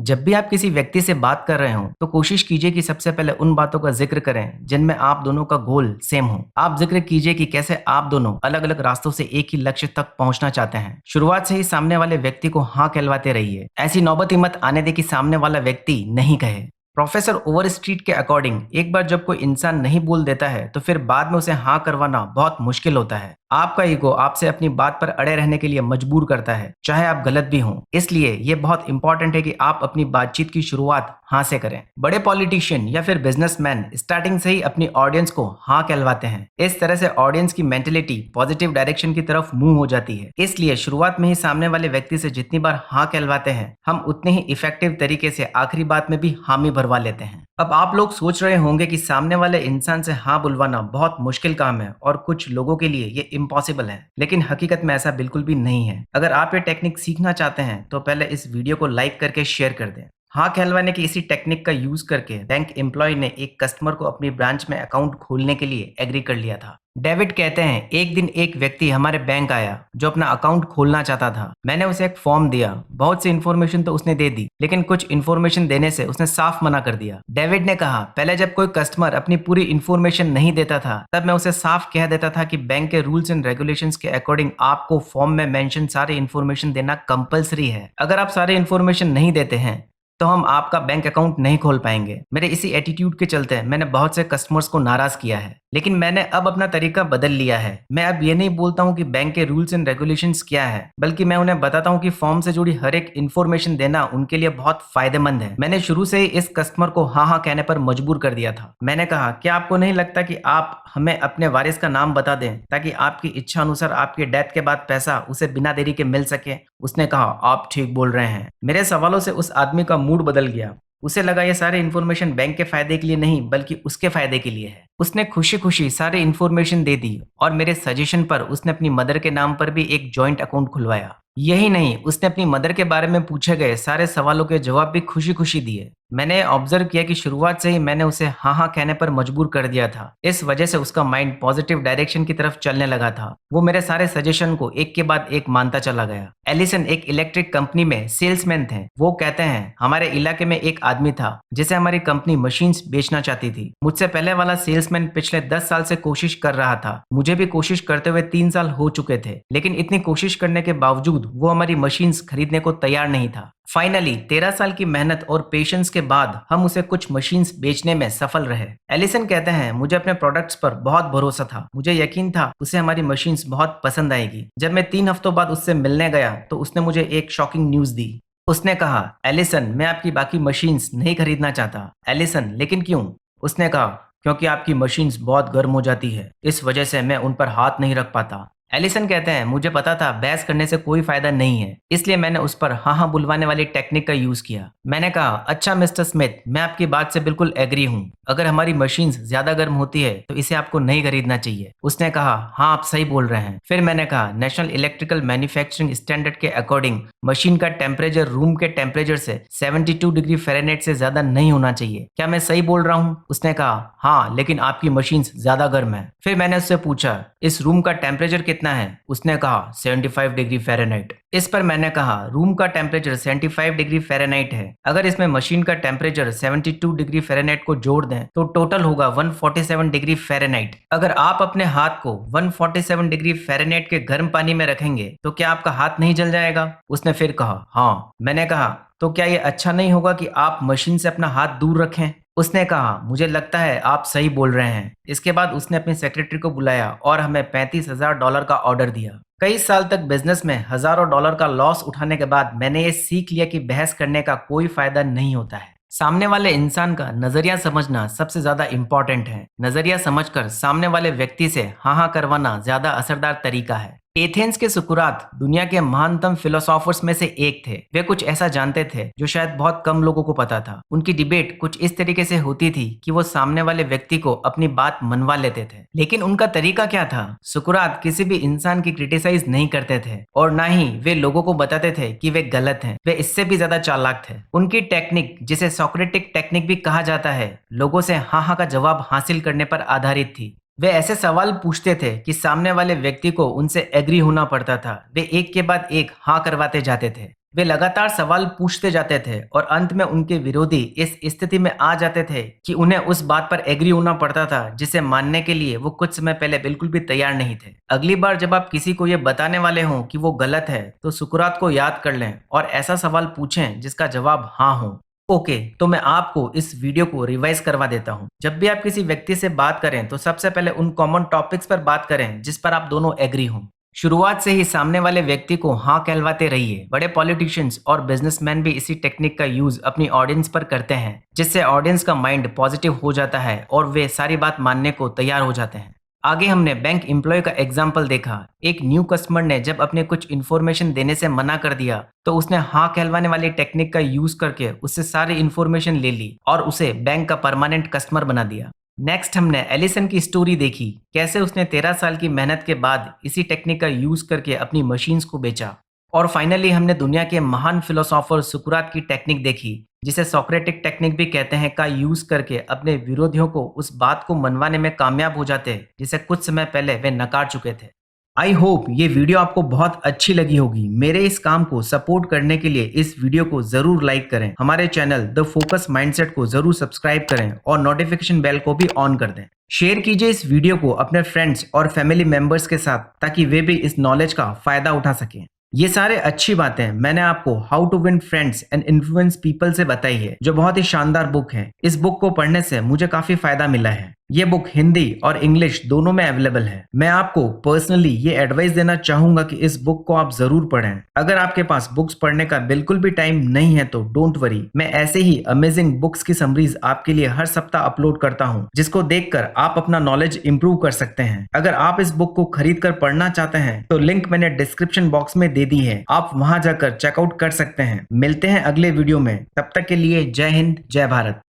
जब भी आप किसी व्यक्ति से बात कर रहे हो तो कोशिश कीजिए कि सबसे पहले उन बातों का जिक्र करें जिनमें आप दोनों का गोल सेम हो। आप जिक्र कीजिए कि कैसे आप दोनों अलग अलग रास्तों से एक ही लक्ष्य तक पहुंचना चाहते हैं। शुरुआत से ही सामने वाले व्यक्ति को हाँ कहलवाते रहिए। ऐसी नौबत ही मत आने दे कि सामने वाला व्यक्ति नहीं कहे। प्रोफेसर ओवरस्ट्रीट के अकॉर्डिंग एक बार जब कोई इंसान नहीं बोल देता है तो फिर बाद में उसे हाँ करवाना बहुत मुश्किल होता है। आपका ईगो आपसे अपनी बात पर अड़े रहने के लिए मजबूर करता है, चाहे आप गलत भी हों। इसलिए ये बहुत इंपॉर्टेंट है कि आप अपनी बातचीत की शुरुआत हाँ से करें। बड़े पॉलिटिशियन या फिर बिजनेसमैन स्टार्टिंग से ही अपनी ऑडियंस को हाँ कहलवाते हैं। इस तरह से ऑडियंस की मेंटेलिटी पॉजिटिव डायरेक्शन की तरफ मूव हो जाती है। इसलिए शुरुआत में ही सामने वाले व्यक्ति से जितनी बार हाँ कहलवाते हैं, हम उतने ही इफेक्टिव तरीके से आखिरी बात में भी हामी भरवा लेते हैं। अब आप लोग सोच रहे होंगे कि सामने वाले इंसान से हाँ बुलवाना बहुत मुश्किल काम है और कुछ लोगों के लिए ये इम्पॉसिबल है, लेकिन हकीकत में ऐसा बिल्कुल भी नहीं है। अगर आप ये टेक्निक सीखना चाहते हैं तो पहले इस वीडियो को लाइक करके शेयर कर दें। हाँ कहलवाने की इसी टेक्निक का यूज करके बैंक एम्प्लॉय ने एक कस्टमर को अपनी ब्रांच में अकाउंट खोलने के लिए एग्री कर लिया था। डेविड कहते हैं, एक दिन एक व्यक्ति हमारे बैंक आया जो अपना अकाउंट खोलना चाहता था। मैंने उसे एक फॉर्म दिया। बहुत सी इन्फॉर्मेशन तो उसने दे दी, लेकिन कुछ इन्फॉर्मेशन देने से उसने साफ मना कर दिया। डेविड ने कहा, पहले जब कोई कस्टमर अपनी पूरी इन्फॉर्मेशन नहीं देता था तब मैं उसे साफ कह देता था कि बैंक के रूल्स एंड रेगुलेशंस के अकॉर्डिंग आपको फॉर्म में मेंशन सारे इन्फॉर्मेशन देना कंपलसरी है। अगर आप सारे इन्फॉर्मेशन नहीं देते हैं तो हम आपका बैंक अकाउंट नहीं खोल पाएंगे। मेरे इसी एटीट्यूड के चलते मैंने बहुत से कस्टमर्स को नाराज किया है, लेकिन मैंने अब अपना तरीका बदल लिया है। मैं अब ये नहीं बोलता हूँ कि बैंक के रूल्स एंड रेगुलेशंस क्या है, बल्कि मैं उन्हें बताता हूँ कि फॉर्म से जुड़ी हर एक इन्फॉर्मेशन देना उनके लिए बहुत फायदेमंद है। मैंने शुरू से ही इस कस्टमर को हाँ हाँ कहने पर मजबूर कर दिया था। मैंने कहा, क्या आपको नहीं लगता कि आप हमें अपने वारिस का नाम बता दें ताकि आपकी इच्छा अनुसार आपके डेथ के बाद पैसा उसे बिना देरी के मिल सके? उसने कहा, आप ठीक बोल रहे हैं। मेरे सवालों से उस आदमी का मूड बदल गया। उसे लगा ये सारे इन्फॉर्मेशन बैंक के फायदे के लिए नहीं बल्कि उसके फायदे के लिए है। उसने खुशी खुशी सारे इन्फॉर्मेशन दे दी और मेरे सजेशन पर उसने अपनी मदर के नाम पर भी एक जॉइंट अकाउंट खुलवाया। यही नहीं, उसने अपनी मदर के बारे में पूछे गए सारे सवालों के जवाब भी खुशी खुशी दिए। मैंने ऑब्जर्व किया कि शुरुआत से ही मैंने उसे हाँ हाँ कहने पर मजबूर कर दिया था। इस वजह से उसका माइंड पॉजिटिव डायरेक्शन की तरफ चलने लगा था। वो मेरे सारे सजेशन को एक के बाद एक मानता चला गया। एलिसन एक इलेक्ट्रिक कंपनी में सेल्समैन थे। वो कहते हैं, हमारे इलाके में एक आदमी था जिसे हमारी कंपनी मशीन्स बेचना चाहती थी। मुझसे पहले वाला सेल्समैन पिछले 10 साल से कोशिश कर रहा था। मुझे भी कोशिश करते हुए 3 साल हो चुके थे, लेकिन इतनी कोशिश करने के बावजूद वो हमारी मशीन्स खरीदने को तैयार नहीं था। फाइनली 13 साल की मेहनत और पेशेंस के बाद हम उसे कुछ मशीन्स बेचने में सफल रहे। एलिसन कहते हैं, मुझे अपने प्रोडक्ट्स पर बहुत भरोसा था। मुझे यकीन था उसे हमारी मशीन्स बहुत पसंद आएगी। जब मैं 3 हफ्तों बाद उससे मिलने गया तो उसने मुझे एक शॉकिंग न्यूज दी। उसने कहा, एलिसन, मैं आपकी बाकी मशीन्स नहीं खरीदना चाहता। एलिसन, लेकिन क्यों? उसने कहा, क्योंकि आपकी मशीन्स बहुत गर्म हो जाती है, इस वजह से मैं उन पर हाथ नहीं रख पाता। एलिसन कहते हैं, मुझे पता था बहस करने से कोई फायदा नहीं है, इसलिए मैंने उस पर हाँ हाँ बुलवाने वाली टेक्निक का यूज किया। मैंने कहा, अच्छा मिस्टर स्मिथ, मैं आपकी बात से बिल्कुल एग्री हूँ। अगर हमारी मशीन्स ज्यादा गर्म होती है तो इसे आपको नहीं खरीदना चाहिए। उसने कहा, हाँ आप सही बोल रहे हैं। फिर मैंने कहा, नेशनल इलेक्ट्रिकल मैन्युफैक्चरिंग स्टैंडर्ड के अकॉर्डिंग मशीन का टेम्परेचर रूम के टेम्परेचर से 72 डिग्री फ़ारेनहाइट से ज्यादा नहीं होना चाहिए। क्या मैं सही बोल रहा हूँ? उसने कहा, हाँ, लेकिन आपकी मशीन्स ज्यादा गर्म है। फिर मैंने उससे पूछा, इस रूम का टेम्परेचर कितना है? उसने कहा, 75 डिग्री फ़ारेनहाइट। इस पर मैंने कहा, रूम का टेम्परेचर 75 डिग्री फ़ारेनहाइट है। अगर इसमें मशीन का टेम्परेचर 72 डिग्री फ़ारेनहाइट को जोड़ दें तो टोटल होगा 147 डिग्री फ़ारेनहाइट। अगर आप अपने हाथ को 147 डिग्री फ़ारेनहाइट के गर्म पानी में रखेंगे तो क्या आपका हाथ नहीं जल जाएगा? उसने फिर कहा, हाँ। मैंने कहा, तो क्या ये अच्छा नहीं होगा कि आप मशीन से अपना हाथ दूर रखें? उसने कहा, मुझे लगता है आप सही बोल रहे हैं। इसके बाद उसने अपनी सेक्रेटरी को बुलाया और हमें $35,000 का ऑर्डर दिया। कई साल तक बिजनेस में हजारों डॉलर का लॉस उठाने के बाद मैंने ये सीख लिया कि बहस करने का कोई फायदा नहीं होता है। सामने वाले इंसान का नजरिया समझना सबसे ज्यादा इंपॉर्टेंट है। नजरिया समझकर सामने वाले व्यक्ति से हाँ हाँ करवाना ज्यादा असरदार तरीका है। एथेंस के सुकरात दुनिया के महानतम फिलोसोफर्स में से एक थे। वे कुछ ऐसा जानते थे जो शायद बहुत कम लोगों को पता था। उनकी डिबेट कुछ इस तरीके से होती थी कि वो सामने वाले व्यक्ति को अपनी बात मनवा लेते थे। लेकिन उनका तरीका क्या था? सुकरात किसी भी इंसान की क्रिटिसाइज नहीं करते थे और ना ही वे लोगों को बताते थे कि वे गलत हैं। वे इससे भी ज्यादा चालाक थे। उनकी टेक्निक, जिसे सोक्रेटिक टेक्निक भी कहा जाता है, लोगों से हाँ हाँ का जवाब हासिल करने पर आधारित थी। वे ऐसे सवाल पूछते थे कि सामने वाले व्यक्ति को उनसे एग्री होना पड़ता था। वे एक के बाद एक हाँ करवाते जाते थे। वे लगातार सवाल पूछते जाते थे और अंत में उनके विरोधी इस स्थिति में आ जाते थे कि उन्हें उस बात पर एग्री होना पड़ता था जिसे मानने के लिए वो कुछ समय पहले बिल्कुल भी तैयार नहीं थे। अगली बार जब आप किसी को ये बताने वाले हों कि वो गलत है तो सुकरात को याद कर लें और ऐसा सवाल पूछें जिसका जवाब हाँ हो। ओके, तो मैं आपको इस वीडियो को रिवाइज करवा देता हूँ। जब भी आप किसी व्यक्ति से बात करें तो सबसे पहले उन कॉमन टॉपिक्स पर बात करें जिस पर आप दोनों एग्री हों। शुरुआत से ही सामने वाले व्यक्ति को हाँ कहलवाते रहिए। बड़े पॉलिटिशियंस और बिजनेसमैन भी इसी टेक्निक का यूज अपनी ऑडियंस पर करते हैं, जिससे ऑडियंस का माइंड पॉजिटिव हो जाता है और वे सारी बात मानने को तैयार हो जाते हैं। आगे हमने बैंक एम्प्लॉय का एग्जाम्पल देखा। एक न्यू कस्टमर ने जब अपने कुछ इन्फॉर्मेशन देने से मना कर दिया तो उसने हाँ कहलवाने वाली टेक्निक का यूज करके उससे सारी इन्फॉर्मेशन ले ली और उसे बैंक का परमानेंट कस्टमर बना दिया। नेक्स्ट हमने एलिसन की स्टोरी देखी, कैसे उसने 13 साल की मेहनत के बाद इसी टेक्निक का यूज करके अपनी मशीन्स को बेचा। और फाइनली हमने दुनिया के महान फिलोसोफर सुकरात की टेक्निक देखी, जिसे सोक्रेटिक टेक्निक भी कहते हैं, का यूज करके अपने विरोधियों को उस बात को मनवाने में कामयाब हो जाते जिसे कुछ समय पहले वे नकार चुके थे। आई होप ये वीडियो आपको बहुत अच्छी लगी होगी। मेरे इस काम को सपोर्ट करने के लिए इस वीडियो को जरूर लाइक करें, हमारे चैनल द फोकस माइंडसेट को जरूर सब्सक्राइब करें और नोटिफिकेशन बेल को भी ऑन कर दें। शेयर कीजिए इस वीडियो को अपने फ्रेंड्स और फैमिली मेंबर्स के साथ ताकि वे भी इस नॉलेज का फायदा उठा सकें। ये सारे अच्छी बातें मैंने आपको how to win friends and influence people से बताई है, जो बहुत ही शानदार बुक है। इस बुक को पढ़ने से मुझे काफी फायदा मिला है। ये बुक हिंदी और इंग्लिश दोनों में अवेलेबल है। मैं आपको पर्सनली ये एडवाइस देना चाहूंगा कि इस बुक को आप जरूर पढ़ें। अगर आपके पास बुक्स पढ़ने का बिल्कुल भी टाइम नहीं है तो डोंट वरी, मैं ऐसे ही अमेजिंग बुक्स की समरीज आपके लिए हर सप्ताह अपलोड करता हूँ, जिसको देखकर आप अपना नॉलेज इंप्रूव कर सकते हैं। अगर आप इस बुक को खरीद कर पढ़ना चाहते हैं तो लिंक मैंने डिस्क्रिप्शन बॉक्स में दे दी है, आप वहां जाकर चेकआउट कर सकते हैं। मिलते हैं अगले वीडियो में, तब तक के लिए जय हिंद, जय भारत।